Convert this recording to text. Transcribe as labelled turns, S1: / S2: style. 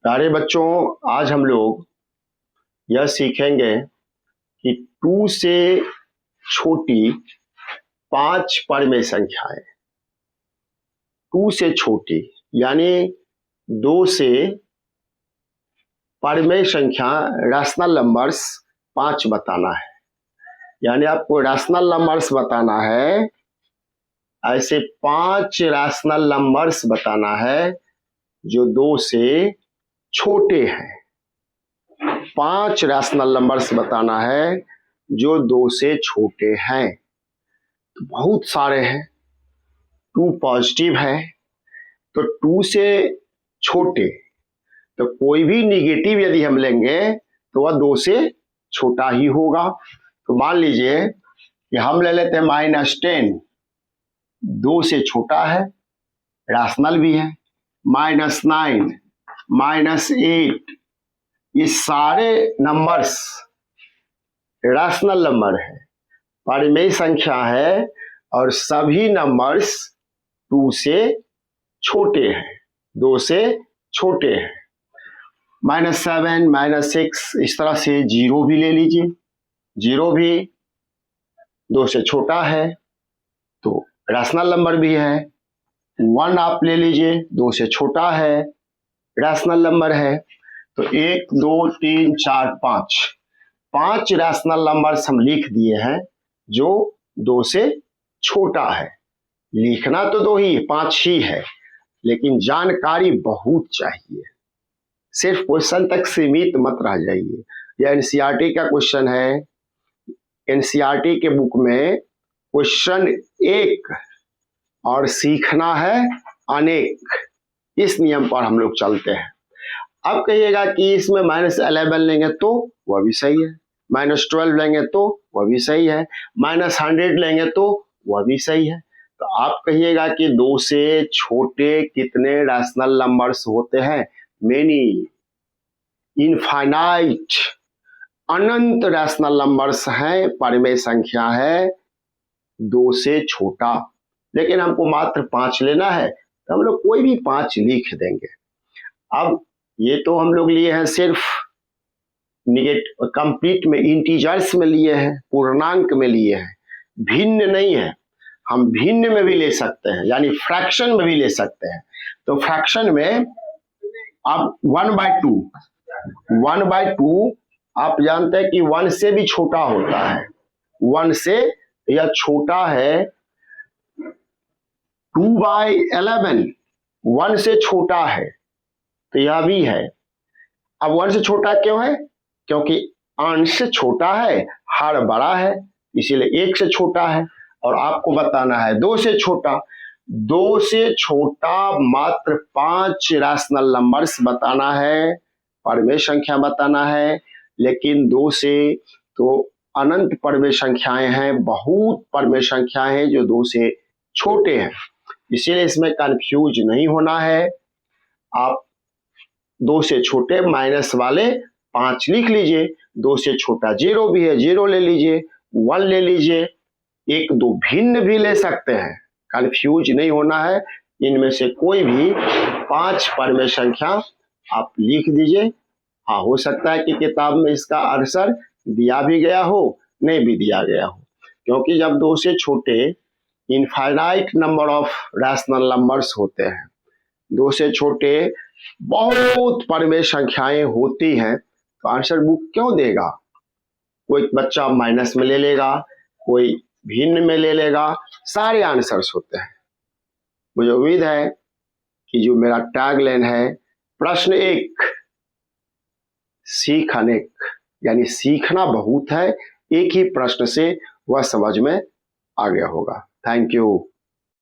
S1: प्यारे बच्चों, आज हम लोग यह सीखेंगे कि 2 से छोटी 5 परमेय संख्याएं, 2 से छोटी यानी 2 से परमेय संख्या रैशनल नंबर्स 5 बताना है। यानी आपको रैशनल नंबर्स बताना है, ऐसे 5 रैशनल नंबर्स बताना है जो 2 से छोटे हैं। 5 रैशनल नंबर्स बताना है जो 2 से छोटे हैं। तो बहुत सारे हैं, 2 पॉजिटिव है तो 2 से छोटे, तो कोई भी निगेटिव यदि हम लेंगे तो वह 2 से छोटा ही होगा। तो मान लीजिए कि हम ले लेते हैं -10, 2 से छोटा है, रैशनल भी है। -9, -8, ये सारे नंबर्स रैशनल नंबर है, परमेय संख्या है और सभी नंबर्स 2 से छोटे हैं, 2 से छोटे हैं। -7, -6, इस तरह से 0 भी ले लीजिए, 0 भी 2 से छोटा है तो रैशनल नंबर भी है। 1 आप ले लीजिए, 2 से छोटा है, रैशनल नंबर है। तो 1, 2, 3, 4, 5 रैशनल नंबर्स हम लिख दिए हैं जो 2 से छोटा है। लिखना तो 2 ही 5 ही है, लेकिन जानकारी बहुत चाहिए। सिर्फ क्वेश्चन तक सीमित मत रह जाइए। यह एनसीईआरटी का क्वेश्चन है। एनसीईआरटी के बुक में क्वेश्चन एक और सीखना है अनेक, इस नियम पर हम लोग चलते हैं। अब कहिएगा कि इसमें -11 लेंगे तो वह भी सही है, -12 लेंगे तो वह भी सही है, -100 लेंगे तो वह भी सही है। तो आप कहिएगा कि 2 से छोटे कितने रैशनल नंबर्स होते हैं? मेनी, इनफाइनाइट, अनंत रैशनल नंबर्स हैं, परमेय संख्या है 2 से छोटा। लेकिन हमको मात्र 5 लेना है तो हम लोग कोई भी 5 लिख देंगे। अब ये तो हम लोग लिए हैं सिर्फ कंप्लीट में, इंटीजर्स में लिए हैं, पूर्णांक में लिए हैं, भिन्न नहीं है। हम भिन्न में भी ले सकते हैं, यानी फ्रैक्शन में भी ले सकते हैं। तो फ्रैक्शन में अब 1/2 आप जानते हैं कि 1 से भी छोटा होता है, 1 से यह छोटा है। 2/11 1 से छोटा है तो यह भी है। अब 1 से छोटा क्यों है? क्योंकि अंश छोटा है, हर बड़ा है, इसीलिए 1 से छोटा है। और आपको बताना है 2 से छोटा। 2 से छोटा मात्र 5 रैशनल नंबर्स बताना है, परमेय संख्या बताना है। लेकिन 2 से तो अनंत परमेय संख्याएं हैं, बहुत परमेय संख्याएं हैं जो 2 से छोटे हैं। इसीलिए इसमें कंफ्यूज नहीं होना है। आप 2 से छोटे माइनस वाले 5 लिख लीजिए, 2 से छोटा 0 भी है, 0 ले लीजिए, 1 ले लीजिए, 1, 2 भिन्न भी ले सकते हैं। कंफ्यूज नहीं होना है। इनमें से कोई भी 5 परमेय संख्या आप लिख दीजिए। हाँ, हो सकता है कि किताब में इसका आंसर दिया भी गया हो, नहीं भी दिया गया हो, क्योंकि जब 2 से छोटे infinite number of rational numbers होते हैं, 2 से छोटे बहुत परमेय संख्याएं होती हैं, तो आंसर बुक क्यों देगा? कोई बच्चा माइनस में ले लेगा, कोई भिन्न में ले लेगा, सारे आंसर्स होते हैं। मुझे उम्मीद है कि जो मेरा टैगलाइन है, प्रश्न 1 सीख अनेक, यानी सीखना बहुत है, एक ही प्रश्न से वह समझ में आ गया होगा। Thank you.